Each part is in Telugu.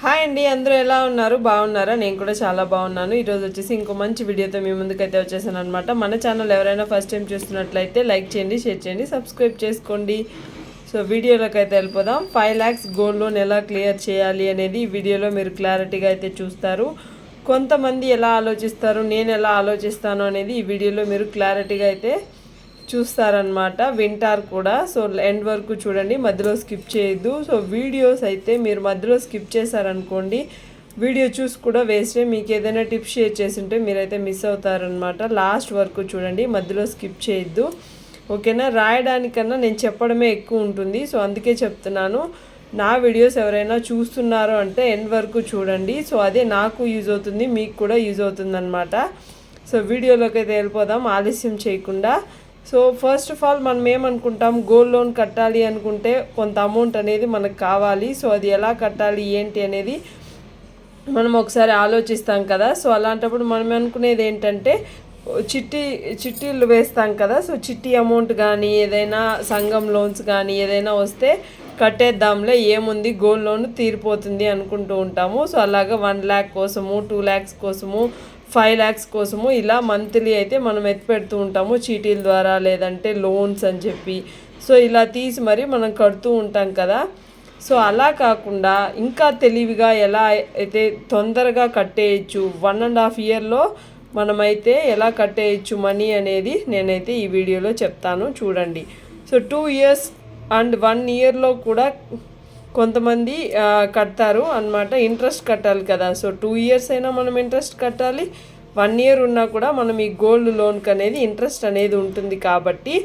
హాయ్ అండి, అందరూ ఎలా ఉన్నారు? బాగున్నారా? నేను కూడా చాలా బాగున్నాను. ఈరోజు వచ్చేసి ఇంకో మంచి వీడియోతో మీ ముందుకైతే వచ్చేసాను అనమాట. మన ఛానల్ ఎవరైనా ఫస్ట్ టైం చూస్తున్నట్లయితే లైక్ చేయండి, షేర్ చేయండి, సబ్స్క్రైబ్ చేసుకోండి. సో వీడియోలోకి అయితే వెళ్ళిపోదాం. 5 lakhs గోల్డ్ లోన్ ఎలా క్లియర్ చేయాలి అనేది ఈ వీడియోలో మీరు క్లారిటీగా అయితే చూస్తారు. కొంతమంది ఎలా ఆలోచిస్తారు, నేను ఎలా ఆలోచిస్తాను అనేది ఈ వీడియోలో మీరు క్లారిటీగా అయితే చూస్తారనమాట, వింటారు కూడా. సో ఎండ్ వరకు చూడండి, మధ్యలో స్కిప్ చేయొద్దు. సో వీడియోస్ అయితే మీరు మధ్యలో స్కిప్ చేశారనుకోండి, వీడియో చూసి కూడా వేస్టే. మీకు ఏదైనా టిప్స్ షేర్ చేస్తుంటే మీరైతే మిస్ అవుతారనమాట. లాస్ట్ వరకు చూడండి, మధ్యలో స్కిప్ చేయొద్దు, ఓకేనా? రాయడానికన్నా నేను చెప్పడమే ఎక్కువ ఉంటుంది. సో అందుకే చెప్తున్నాను, నా వీడియోస్ ఎవరైనా చూస్తున్నారో అంటే ఎండ్ వరకు చూడండి. సో అదే నాకు యూజ్ అవుతుంది, మీకు కూడా యూజ్ అవుతుంది అనమాట. సో వీడియోలోకి అయితే వెళ్ళిపోదాం ఆలస్యం చేయకుండా. సో ఫస్ట్ ఆఫ్ ఆల్ మనం ఏమనుకుంటాం, గోల్డ్ లోన్ కట్టాలి అనుకుంటే కొంత అమౌంట్ అనేది మనకు కావాలి. సో అది ఎలా కట్టాలి ఏంటి అనేది మనం ఒకసారి ఆలోచిస్తాం కదా. సో అలాంటప్పుడు మనం అనుకునేది ఏంటంటే, చిట్టీలు వేస్తాం కదా. సో చిట్టి అమౌంట్ కానీ ఏదైనా సంఘం లోన్స్ కానీ ఏదైనా వస్తే కట్టేద్దాంలే, ఏముంది గోల్డ్ లోన్ తీరిపోతుంది అనుకుంటూ ఉంటాము. సో అలాగా 1 lakh కోసము, 2 lakhs కోసము, 5 lakhs కోసము ఇలా మంత్లీ అయితే మనం ఎత్తిపెడుతూ ఉంటాము చీటీల ద్వారా, లేదంటే లోన్స్ అని చెప్పి. సో ఇలా తీసి మరి మనం కడుతూ ఉంటాం కదా. సో అలా కాకుండా ఇంకా తెలివిగా ఎలా అయితే తొందరగా కట్టేయచ్చు, 1.5 yearలో మనమైతే ఎలా కట్టేయచ్చు మనీ అనేది నేనైతే ఈ వీడియోలో చెప్తాను, చూడండి. సో 2 years అండ్ 1 yearలో కూడా కొంతమంది కడతారు అన్నమాట. ఇంట్రెస్ట్ కట్టాలి కదా. సో 2 years అయినా మనం ఇంట్రెస్ట్ కట్టాలి, 1 year ఉన్నా కూడా మనం ఈ గోల్డ్ లోన్కి అనేది ఇంట్రెస్ట్ అనేది ఉంటుంది కాబట్టి.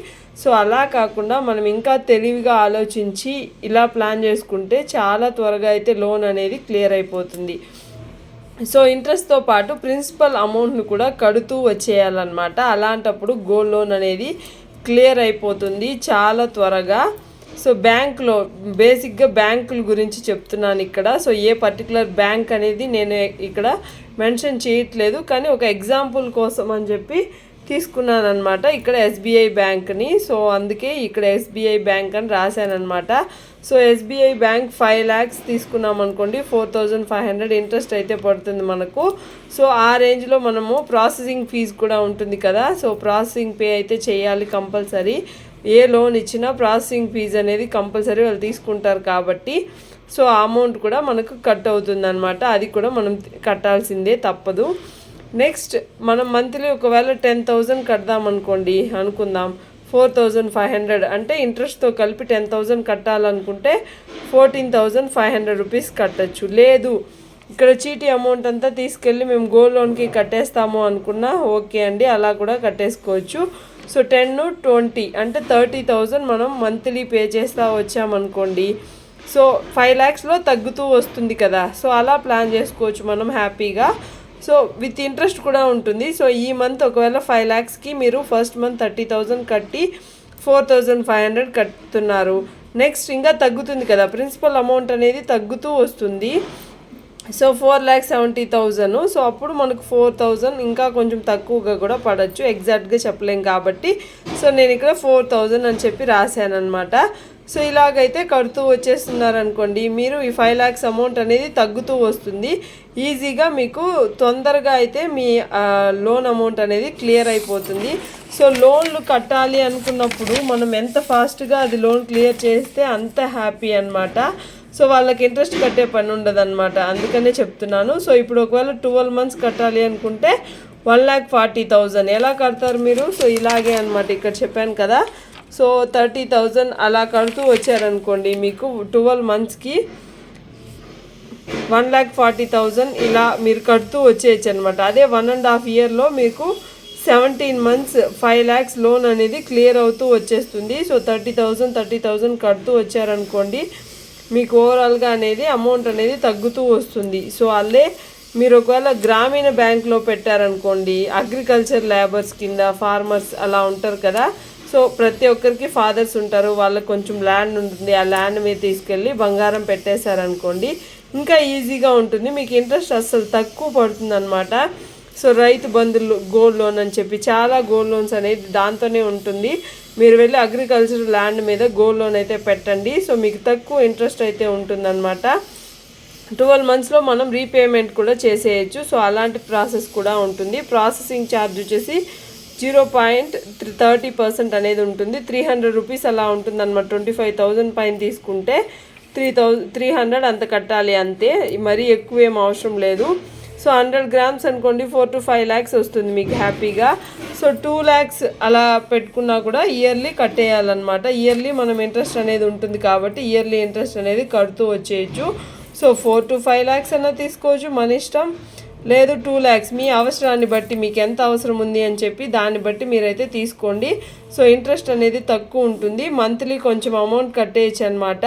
సో అలా కాకుండా మనం ఇంకా తెలివిగా ఆలోచించి ఇలా ప్లాన్ చేసుకుంటే చాలా త్వరగా అయితే లోన్ అనేది క్లియర్ అయిపోతుంది. సో ఇంట్రెస్ట్తో పాటు ప్రిన్సిపల్ అమౌంట్ను కూడా కడుతూ వచ్చేయాలన్నమాట. అలాంటప్పుడు గోల్డ్ లోన్ అనేది క్లియర్ అయిపోతుంది చాలా త్వరగా. సో బ్యాంకులో బేసిక్గా బ్యాంకుల గురించి చెప్తున్నాను ఇక్కడ. సో ఏ పర్టికులర్ బ్యాంక్ అనేది నేను ఇక్కడ మెన్షన్ చేయట్లేదు, కానీ ఒక ఎగ్జాంపుల్ కోసం అని చెప్పి తీసుకున్నాను అనమాట ఇక్కడ ఎస్బీఐ బ్యాంక్ని. సో అందుకే ఇక్కడ ఎస్బీఐ బ్యాంక్ అని రాశానమాట. సో ఎస్బీఐ బ్యాంక్ 5 lakhs తీసుకున్నాం అనుకోండి, 4,500 ఇంట్రెస్ట్ అయితే పడుతుంది మనకు. సో ఆ రేంజ్లో మనము ప్రాసెసింగ్ ఫీజు కూడా ఉంటుంది కదా. సో ప్రాసెసింగ్ పే అయితే చేయాలి కంపల్సరీ. ఏ లోన్ ఇచ్చినా ప్రాసెసింగ్ ఫీజు అనేది కంపల్సరీ వాళ్ళు తీసుకుంటారు కాబట్టి. సో ఆ అమౌంట్ కూడా మనకు కట్ అవుతుంది అనమాట, అది కూడా మనం కట్టాల్సిందే, తప్పదు. నెక్స్ట్ మనం మంత్లీ ఒకవేళ 10,000 కడదాం అనుకోండి, అనుకుందాం 4,500 అంటే ఇంట్రెస్ట్తో కలిపి 10,000 కట్టాలనుకుంటే 14,500 రూపీస్ కట్టచ్చు. లేదు ఇక్కడ చీటీ అమౌంట్ అంతా తీసుకెళ్ళి మేము గోల్డ్ లోన్కి కట్టేస్తాము అనుకున్నా ఓకే అండి, అలా కూడా కట్టేసుకోవచ్చు. సో 10 to 20 అంటే 30,000 మనం మంత్లీ పే చేస్తూ వచ్చామనుకోండి. సో 5 lakhsలో తగ్గుతూ వస్తుంది కదా. సో అలా ప్లాన్ చేసుకోవచ్చు మనం హ్యాపీగా. సో విత్ ఇంట్రెస్ట్ కూడా ఉంటుంది. సో ఈ మంత్ ఒకవేళ 5 lakhsకి మీరు ఫస్ట్ మంత్ 30,000 కట్టి 4,500 కట్టుతున్నారు. నెక్స్ట్ ఇంకా తగ్గుతుంది కదా, ప్రిన్సిపల్ అమౌంట్ అనేది తగ్గుతూ వస్తుంది. సో 4,70,000. సో అప్పుడు మనకు 4,000 ఇంకా కొంచెం తక్కువగా కూడా పడవచ్చు, ఎగ్జాక్ట్గా చెప్పలేం కాబట్టి. సో నేను ఇక్కడ 4,000 అని చెప్పి రాశాను అనమాట. సో ఇలాగైతే కడుతూ వచ్చేస్తున్నారనుకోండి, మీరు ఈ 5 lakhs అమౌంట్ అనేది తగ్గుతూ వస్తుంది. ఈజీగా మీకు తొందరగా అయితే మీ లోన్ అమౌంట్ అనేది క్లియర్ అయిపోతుంది. సో లోన్లు కట్టాలి అనుకున్నప్పుడు మనం ఎంత ఫాస్ట్గా అది లోన్ క్లియర్ చేస్తే అంత హ్యాపీ అనమాట. సో వాళ్ళకి ఇంట్రెస్ట్ కట్టే పని ఉండదు అనమాట, అందుకనే చెప్తున్నాను. సో ఇప్పుడు ఒకవేళ 12 months కట్టాలి అనుకుంటే 1,40,000 ఎలా కడతారు మీరు? సో ఇలాగే అనమాట, ఇక్కడ చెప్పాను కదా. సో 30,000 అలా కడుతూ వచ్చారనుకోండి, మీకు 12 monthsకి 1,40,000 ఇలా మీరు కడుతూ వచ్చేయచ్చు అనమాట. అదే 1.5 yearలో మీకు 17 months 5 lakhs లోన్ అనేది క్లియర్ అవుతూ వచ్చేస్తుంది. సో 30,000 కడుతూ వచ్చారనుకోండి, మీకు ఓవరాల్గా అనేది అమౌంట్ అనేది తగ్గుతూ వస్తుంది. సో అల్లే మీరు ఒకవేళ గ్రామీణ బ్యాంక్లో పెట్టారనుకోండి, అగ్రికల్చర్ లేబర్స్ కింద ఫార్మర్స్ అలా ఉంటారు కదా. సో ప్రతి ఒక్కరికి ఫాదర్స్ ఉంటారు, వాళ్ళకి కొంచెం ల్యాండ్ ఉంటుంది, ఆ ల్యాండ్ మీద తీసుకెళ్ళి బంగారం పెట్టేశారనుకోండి, ఇంకా ఈజీగా ఉంటుంది, మీకు ఇంట్రెస్ట్ అస్సలు తక్కువ పడుతుంది అనమాట. సో రైతు బంధులు గోల్డ్ లోన్ అని చెప్పి చాలా గోల్డ్ లోన్స్ అనేది దాంతోనే ఉంటుంది. మీరు వెళ్ళి అగ్రికల్చర్ ల్యాండ్ మీద గోల్డ్ లోన్ అయితే పెట్టండి. సో మీకు తక్కువ ఇంట్రెస్ట్ అయితే ఉంటుందన్నమాట. 12 మంత్స్లో మనం రీపేమెంట్ కూడా చేసేయచ్చు. సో అలాంటి ప్రాసెస్ కూడా ఉంటుంది. ప్రాసెసింగ్ ఛార్జ్ వచ్చేసి 0.30% అనేది ఉంటుంది. 300 రూపీస్ అలా ఉంటుంది అనమాట. 25,000 పైన తీసుకుంటే 300 అంత కట్టాలి అంతే, మరీ ఎక్కువ ఏం అవసరం లేదు. సో 100 గ్రామ్స్ అనుకోండి 4 to 5 lakhs వస్తుంది మీకు హ్యాపీగా. సో 2 lakhs అలా పెట్టుకున్నా కూడా ఇయర్లీ కట్టేయాలన్నమాట. ఇయర్లీ మనం ఇంట్రెస్ట్ అనేది ఉంటుంది కాబట్టి ఇయర్లీ ఇంట్రెస్ట్ అనేది కడుతూ వచ్చేయచ్చు. సో 4 to 5 lakhs అన్నా తీసుకోవచ్చు, మన ఇష్టం. లేదు 2 lakhs మీ అవసరాన్ని బట్టి, మీకు ఎంత అవసరం ఉంది అని చెప్పి దాన్ని బట్టి మీరైతే తీసుకోండి. సో ఇంట్రెస్ట్ అనేది తక్కువ ఉంటుంది. మంత్లీ కొంచెం అమౌంట్ కట్టేయచ్చు అనమాట.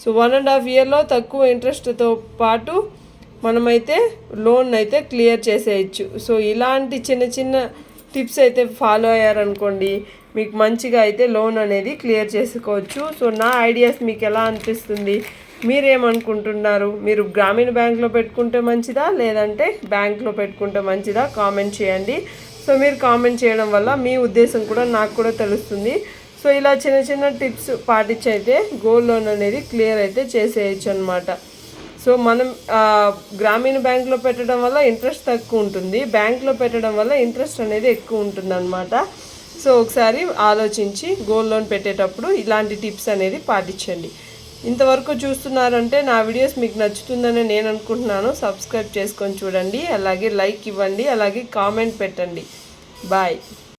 సో 1.5 yearలో తక్కువ ఇంట్రెస్ట్తో పాటు మనమైతే లోన్ అయితే క్లియర్ చేసేయచ్చు. సో ఇలాంటి చిన్న చిన్న టిప్స్ అయితే ఫాలో అయ్యారనుకోండి, మీకు మంచిగా అయితే లోన్ అనేది క్లియర్ చేసుకోవచ్చు. సో నా ఐడియాస్ మీకు ఎలా అనిపిస్తుంది, మీరేమనుకుంటున్నారు? మీరు గ్రామీణ బ్యాంక్లో పెట్టుకుంటే మంచిదా లేదంటే బ్యాంక్లో పెట్టుకుంటే మంచిదా కామెంట్ చేయండి. సో మీరు కామెంట్ చేయడం వల్ల మీ ఉద్దేశం కూడా నాకు కూడా తెలుస్తుంది. సో ఇలా చిన్న చిన్న టిప్స్ పాటించి అయితే గోల్డ్ లోన్ అనేది క్లియర్ అయితే చేసేయచ్చు అనమాట. సో మనం గ్రామీణ బ్యాంక్లో పెట్టడం వల్ల ఇంట్రెస్ట్ తక్కువ ఉంటుంది, బ్యాంక్లో పెట్టడం వల్ల ఇంట్రెస్ట్ అనేది ఎక్కువ ఉంటుంది అనమాట. సో ఒకసారి ఆలోచించి గోల్డ్ లోన్ పెట్టేటప్పుడు ఇలాంటి టిప్స్ అనేది పాటించండి. ఇంతవరకు చూస్తున్నారంటే నా వీడియోస్ మీకు నచ్చుతుందని నేను అనుకుంటున్నాను. సబ్స్క్రైబ్ చేసుకొని చూడండి, అలాగే లైక్ ఇవ్వండి, అలాగే కామెంట్ పెట్టండి. బాయ్.